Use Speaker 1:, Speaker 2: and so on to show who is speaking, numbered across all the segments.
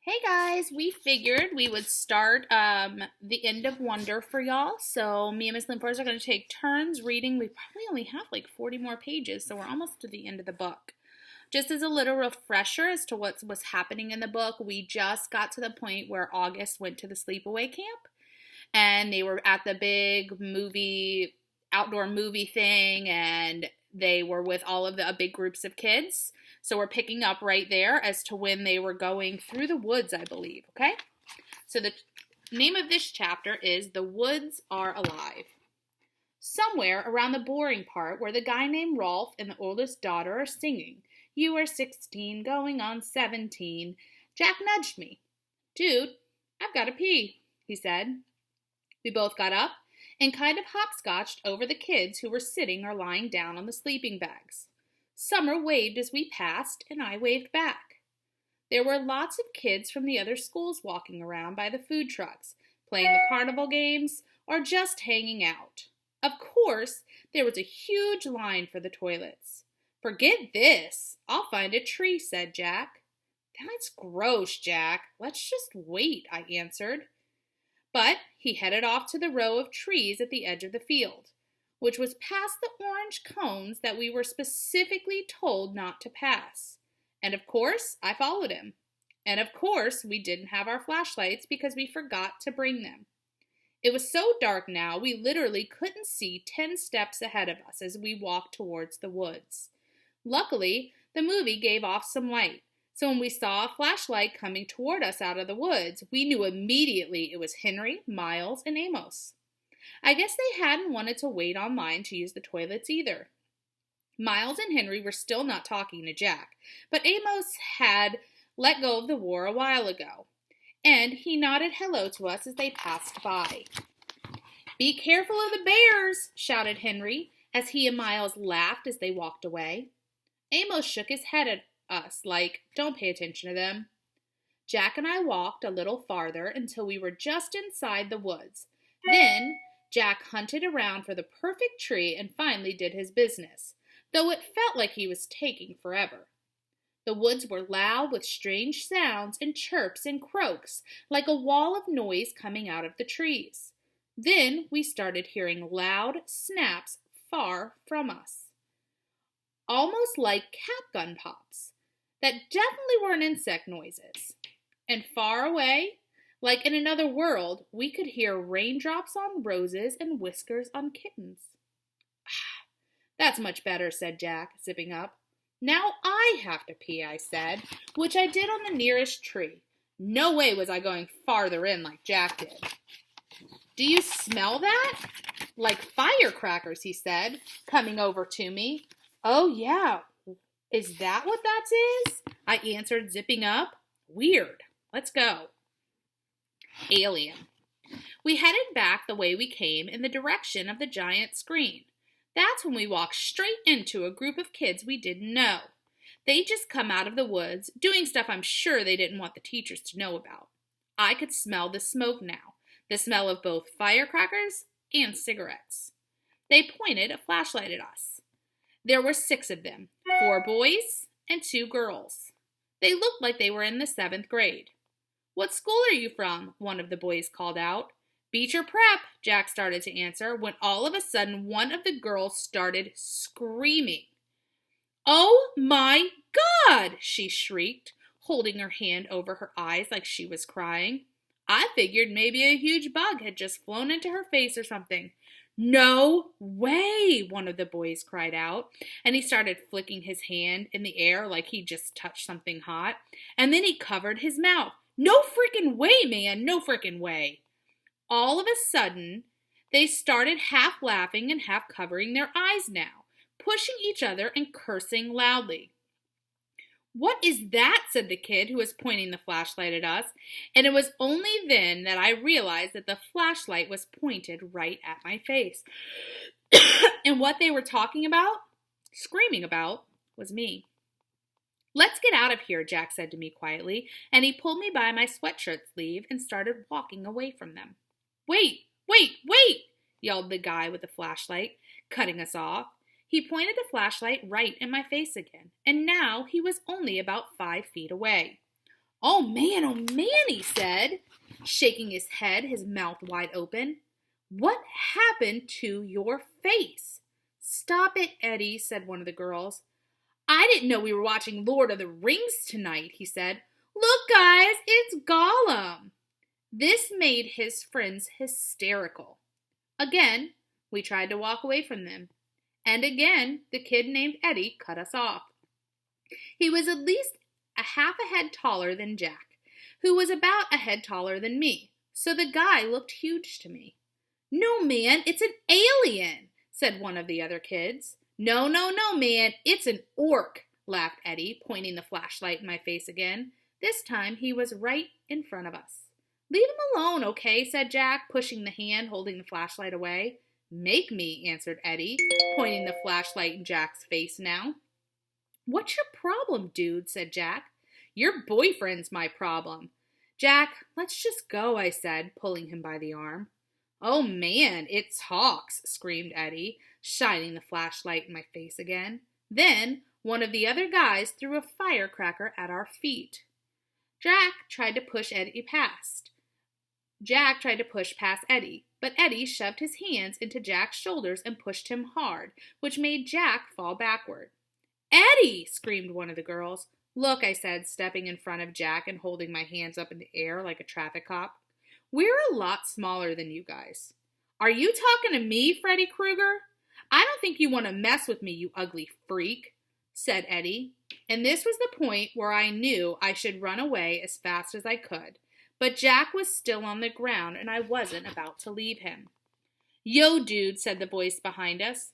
Speaker 1: Hey guys, we figured we would start the end of Wonder for y'all. So me and Miss Lindfors are going to take turns reading. We probably only have like 40 more pages, so we're almost to the end of the book. Just as a little refresher as to what was happening in the book, we just got to the point where August went to the sleepaway camp and they were at the big outdoor movie thing, and they were with all of the big groups of kids. So we're picking up right there as to when they were going through the woods, I believe. Okay? So the name of this chapter is The Woods Are Alive. Somewhere around the boring part where the guy named Rolf and the oldest daughter are singing, "You are 16, going on 17, Jack nudged me. "Dude, I've got to pee," he said. We both got up and kind of hopscotched over the kids who were sitting or lying down on the sleeping bags. Summer waved as we passed, and I waved back. There were lots of kids from the other schools walking around by the food trucks, playing the carnival games, or just hanging out. Of course, there was a huge line for the toilets. "Forget this. I'll find a tree," said Jack. "That's gross, Jack. Let's just wait," I answered. But he headed off to the row of trees at the edge of the field, which was past the orange cones that we were specifically told not to pass. And of course, I followed him. And of course, we didn't have our flashlights because we forgot to bring them. It was so dark now, we literally couldn't see 10 steps ahead of us as we walked towards the woods. Luckily, the movie gave off some light, so when we saw a flashlight coming toward us out of the woods, we knew immediately it was Henry, Miles, and Amos. I guess they hadn't wanted to wait online to use the toilets either. Miles and Henry were still not talking to Jack, but Amos had let go of the war a while ago, and he nodded hello to us as they passed by. "Be careful of the bears," shouted Henry, as he and Miles laughed as they walked away. Amos shook his head at us like, "Don't pay attention to them." Jack and I walked a little farther until we were just inside the woods. Then Jack hunted around for the perfect tree and finally did his business, though it felt like he was taking forever. The woods were loud with strange sounds and chirps and croaks, like a wall of noise coming out of the trees. Then we started hearing loud snaps far from us, almost like cap gun pops. That definitely weren't insect noises. And far away, like in another world, we could hear raindrops on roses and whiskers on kittens. "That's much better," said Jack, zipping up. "Now I have to pee," I said, which I did on the nearest tree. No way was I going farther in like Jack did. "Do you smell that?" "Like firecrackers," he said, coming over to me. "Oh, yeah. Is that what that is?" I answered, zipping up. "Weird. Let's go." Alien. We headed back the way we came in the direction of the giant screen. That's when we walked straight into a group of kids we didn't know. They'd just come out of the woods, doing stuff I'm sure they didn't want the teachers to know about. I could smell the smoke now, the smell of both firecrackers and cigarettes. They pointed a flashlight at us. There were 6 of them, 4 boys and 2 girls. They looked like they were in the 7th grade. "What school are you from?" one of the boys called out. "Beecher Prep," Jack started to answer, when all of a sudden one of the girls started screaming. "Oh my God!" she shrieked, holding her hand over her eyes like she was crying. I figured maybe a huge bug had just flown into her face or something. "No way!" one of the boys cried out, and he started flicking his hand in the air like he just touched something hot, and then he covered his mouth. "No freaking way, man! No freaking way!" All of a sudden, they started half laughing and half covering their eyes now, pushing each other and cursing loudly. "What is that?" said the kid who was pointing the flashlight at us, and it was only then that I realized that the flashlight was pointed right at my face. And what they were screaming about, was me. "Let's get out of here," Jack said to me quietly, and he pulled me by my sweatshirt sleeve and started walking away from them. "Wait, wait, wait!" yelled the guy with the flashlight, cutting us off. He pointed the flashlight right in my face again, and now he was only about 5 feet away. Oh man, he said, shaking his head, his mouth wide open. What happened to your face? Stop it, Eddie, said one of the girls. I didn't know we were watching Lord of the Rings tonight, he said. Look, guys, it's Gollum. This made his friends hysterical. Again, we tried to walk away from them. And again, the kid named Eddie cut us off. He was at least a half a head taller than Jack, who was about a head taller than me, so the guy looked huge to me. No, man, it's an alien, said one of the other kids. No, man, it's an orc, laughed Eddie, pointing the flashlight in my face again. This time he was right in front of us. Leave him alone, okay, said Jack, pushing the hand holding the flashlight away. Make me, answered Eddie, pointing the flashlight in Jack's face now. What's your problem, dude, said Jack. Your boyfriend's my problem. Jack, let's just go, I said, pulling him by the arm. Oh, man, it's Hawks, screamed Eddie, shining the flashlight in my face again. Then one of the other guys threw a firecracker at our feet. Jack tried to push past Eddie, but Eddie shoved his hands into Jack's shoulders and pushed him hard, which made Jack fall backward. Eddie, screamed one of the girls. Look, I said, stepping in front of Jack and holding my hands up in the air like a traffic cop. We're a lot smaller than you guys. Are you talking to me, Freddy Krueger? I don't think you want to mess with me, you ugly freak, said Eddie. And this was the point where I knew I should run away as fast as I could. But Jack was still on the ground, and I wasn't about to leave him. Yo, dude, said the voice behind us.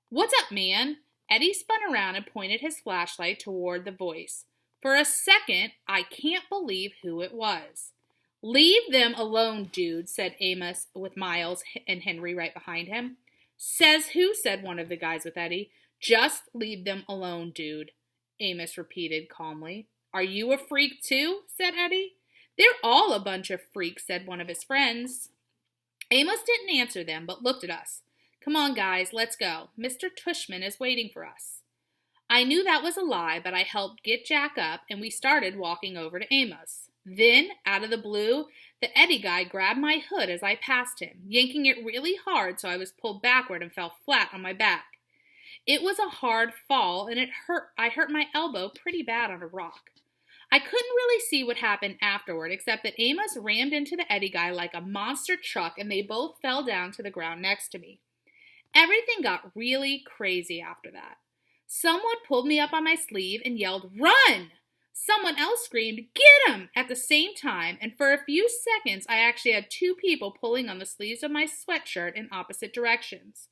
Speaker 1: What's up, man? Eddie spun around and pointed his flashlight toward the voice. For a second, I can't believe who it was. Leave them alone, dude, said Amos with Miles and Henry right behind him. Says who, said one of the guys with Eddie. Just leave them alone, dude, Amos repeated calmly. Are you a freak too, said Eddie. They're all a bunch of freaks, said one of his friends. Amos didn't answer them, but looked at us. Come on, guys, let's go. Mr. Tushman is waiting for us. I knew that was a lie, but I helped get Jack up, and we started walking over to Amos. Then, out of the blue, the Eddie guy grabbed my hood as I passed him, yanking it really hard so I was pulled backward and fell flat on my back. It was a hard fall, and it hurt. I hurt my elbow pretty bad on a rock. I couldn't really see what happened afterward, except that Amos rammed into the Eddie guy like a monster truck, and they both fell down to the ground next to me. Everything got really crazy after that. Someone pulled me up on my sleeve and yelled, "Run!" Someone else screamed, "Get him!" at the same time, and for a few seconds I actually had two people pulling on the sleeves of my sweatshirt in opposite directions.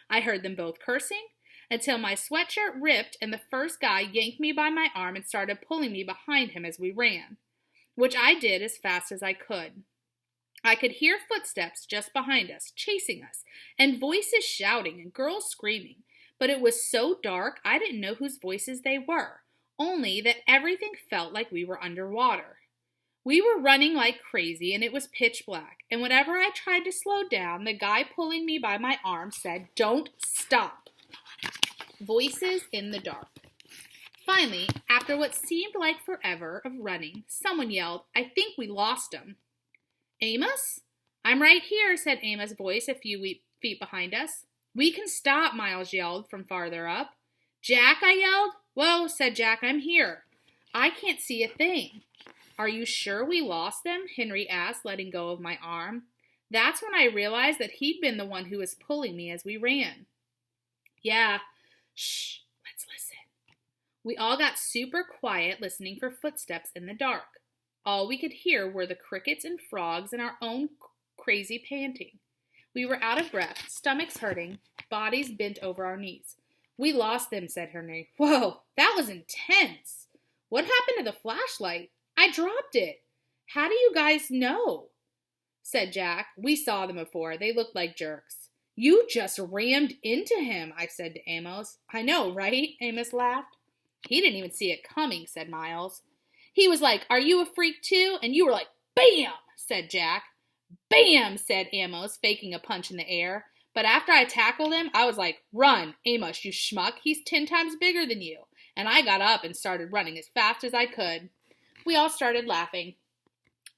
Speaker 1: I heard them both cursing until my sweatshirt ripped and the first guy yanked me by my arm and started pulling me behind him as we ran, which I did as fast as I could. I could hear footsteps just behind us, chasing us, and voices shouting and girls screaming, but it was so dark I didn't know whose voices they were, only that everything felt like we were underwater. We were running like crazy, and it was pitch black, and whenever I tried to slow down, the guy pulling me by my arm said, "Don't stop." Voices in the dark. Finally, after what seemed like forever of running, someone yelled, "I think we lost him." Amos? I'm right here, said Amos' voice a few feet behind us. We can stop, Miles yelled from farther up. Jack, I yelled. Whoa, said Jack, I'm here. I can't see a thing. Are you sure we lost them? Henry asked, letting go of my arm. That's when I realized that he'd been the one who was pulling me as we ran. Yeah. Shh, let's listen. We all got super quiet listening for footsteps in the dark. All we could hear were the crickets and frogs and our own crazy panting. We were out of breath, stomachs hurting, bodies bent over our knees. We lost them, said Henry. Whoa, that was intense. What happened to the flashlight? I dropped it. How do you guys know? Said Jack. We saw them before. They looked like jerks. You just rammed into him, I said to Amos. I know, right? Amos laughed. He didn't even see it coming, said Miles. He was like, are you a freak too? And you were like, bam, said Jack. Bam, said Amos, faking a punch in the air. But after I tackled him, I was like, run, Amos, you schmuck. He's 10 times bigger than you. And I got up and started running as fast as I could. We all started laughing.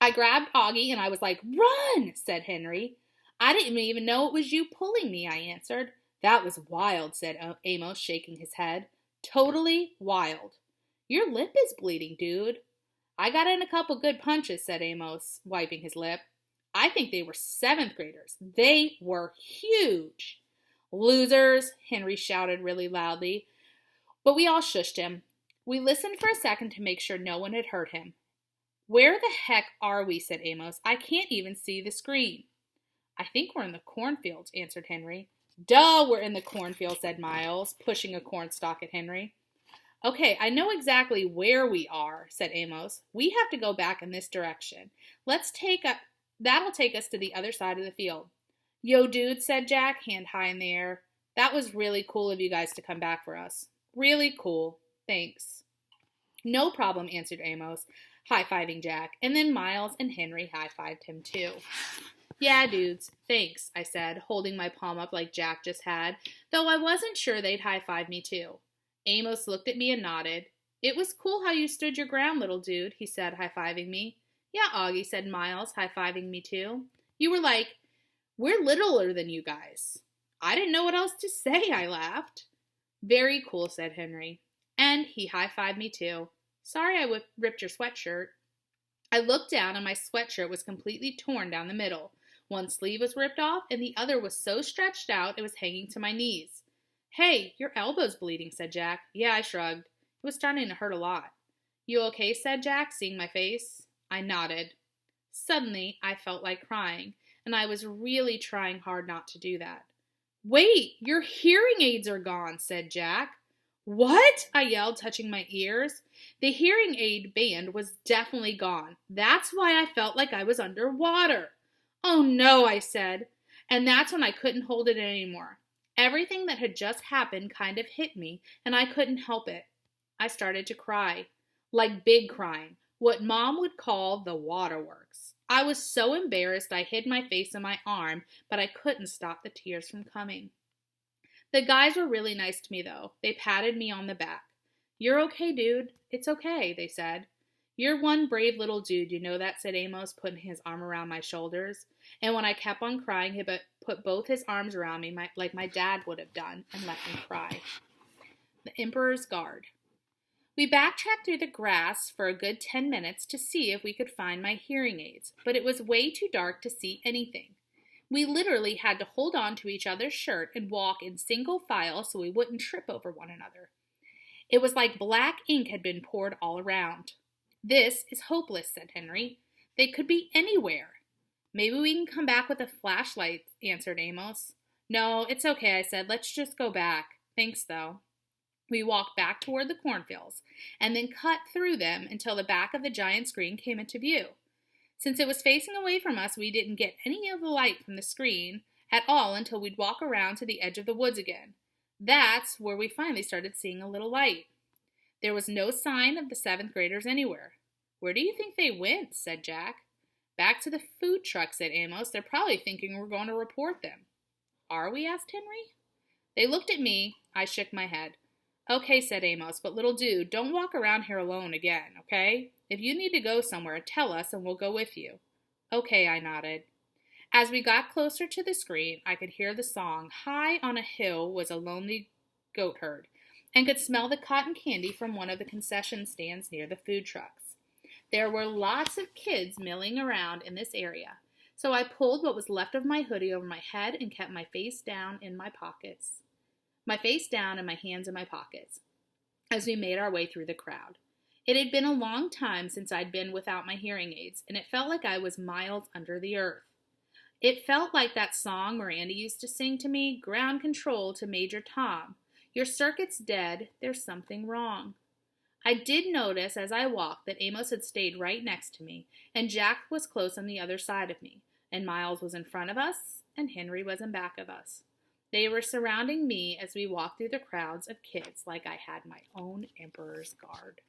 Speaker 1: I grabbed Augie and I was like, "Run!" said Henry. "I didn't even know it was you pulling me," I answered. "That was wild," said Amos, shaking his head. "Totally wild." "Your lip is bleeding, dude." "I got in a couple good punches," said Amos, wiping his lip. "I think they were 7th graders. They were huge." "Losers," Henry shouted really loudly, but we all shushed him. We listened for a second to make sure no one had heard him. "Where the heck are we?" said Amos. "I can't even see the screen." "I think we're in the cornfields," answered Henry. "Duh, we're in the cornfield," said Miles, pushing a cornstalk at Henry. "Okay, I know exactly where we are," said Amos. "We have to go back in this direction. That'll take us to the other side of the field." "Yo, dude," said Jack, hand high in the air. "That was really cool of you guys to come back for us." "Really cool. Thanks." "No problem," answered Amos, high-fiving Jack, and then Miles and Henry high-fived him too. "Yeah, dudes, thanks," I said, holding my palm up like Jack just had, though I wasn't sure they'd high-five me too. Amos looked at me and nodded. "It was cool how you stood your ground, little dude," he said, high-fiving me. "Yeah, Augie," said Miles, high-fiving me too. "You were like, 'We're littler than you guys.'" "I didn't know what else to say," I laughed. "Very cool," said Henry. And he high-fived me too. "Sorry I ripped your sweatshirt." I looked down and my sweatshirt was completely torn down the middle. One sleeve was ripped off and the other was so stretched out it was hanging to my knees. "Hey, your elbow's bleeding," said Jack. Yeah, I shrugged. It was starting to hurt a lot. "You okay?" said Jack, seeing my face. I nodded. Suddenly, I felt like crying, and I was really trying hard not to do that. "Wait, your hearing aids are gone," said Jack. "What?" I yelled, touching my ears. The hearing aid band was definitely gone. That's why I felt like I was underwater. "Oh no," I said. And that's when I couldn't hold it anymore. Everything that had just happened kind of hit me, and I couldn't help it. I started to cry. Like big crying. What Mom would call the waterworks. I was so embarrassed I hid my face in my arm, but I couldn't stop the tears from coming. The guys were really nice to me, though. They patted me on the back. "You're okay, dude. It's okay," they said. "You're one brave little dude, you know that," said Amos, putting his arm around my shoulders. And when I kept on crying, he put both his arms around me like my dad would have done and let me cry. The Emperor's Guard. We backtracked through the grass for a good 10 minutes to see if we could find my hearing aids, but it was way too dark to see anything. We literally had to hold on to each other's shirt and walk in single file so we wouldn't trip over one another. It was like black ink had been poured all around. "This is hopeless," said Henry. "They could be anywhere." "Maybe we can come back with a flashlight," answered Amos. "No, it's okay," I said. "Let's just go back. Thanks, though." We walked back toward the cornfields, and then cut through them until the back of the giant screen came into view. Since it was facing away from us, we didn't get any of the light from the screen at all until we'd walk around to the edge of the woods again. That's where we finally started seeing a little light. There was no sign of the 7th graders anywhere. "Where do you think they went?" said Jack. "Back to the food truck," said Amos. "They're probably thinking we're going to report them." "Are we?" asked Henry. They looked at me. I shook my head. "Okay," said Amos, "but little dude, don't walk around here alone again, okay? If you need to go somewhere, tell us and we'll go with you." "Okay," I nodded. As we got closer to the screen, I could hear the song, "High on a Hill Was a Lonely Goat Herd," and could smell the cotton candy from one of the concession stands near the food trucks. There were lots of kids milling around in this area, so I pulled what was left of my hoodie over my head and kept my face down and my hands in my pockets, as we made our way through the crowd. It had been a long time since I'd been without my hearing aids, and it felt like I was miles under the earth. It felt like that song Miranda used to sing to me, "Ground Control to Major Tom. Your circuit's dead, there's something wrong." I did notice as I walked that Amos had stayed right next to me, and Jack was close on the other side of me, and Miles was in front of us, and Henry was in back of us. They were surrounding me as we walked through the crowds of kids like I had my own Emperor's Guard.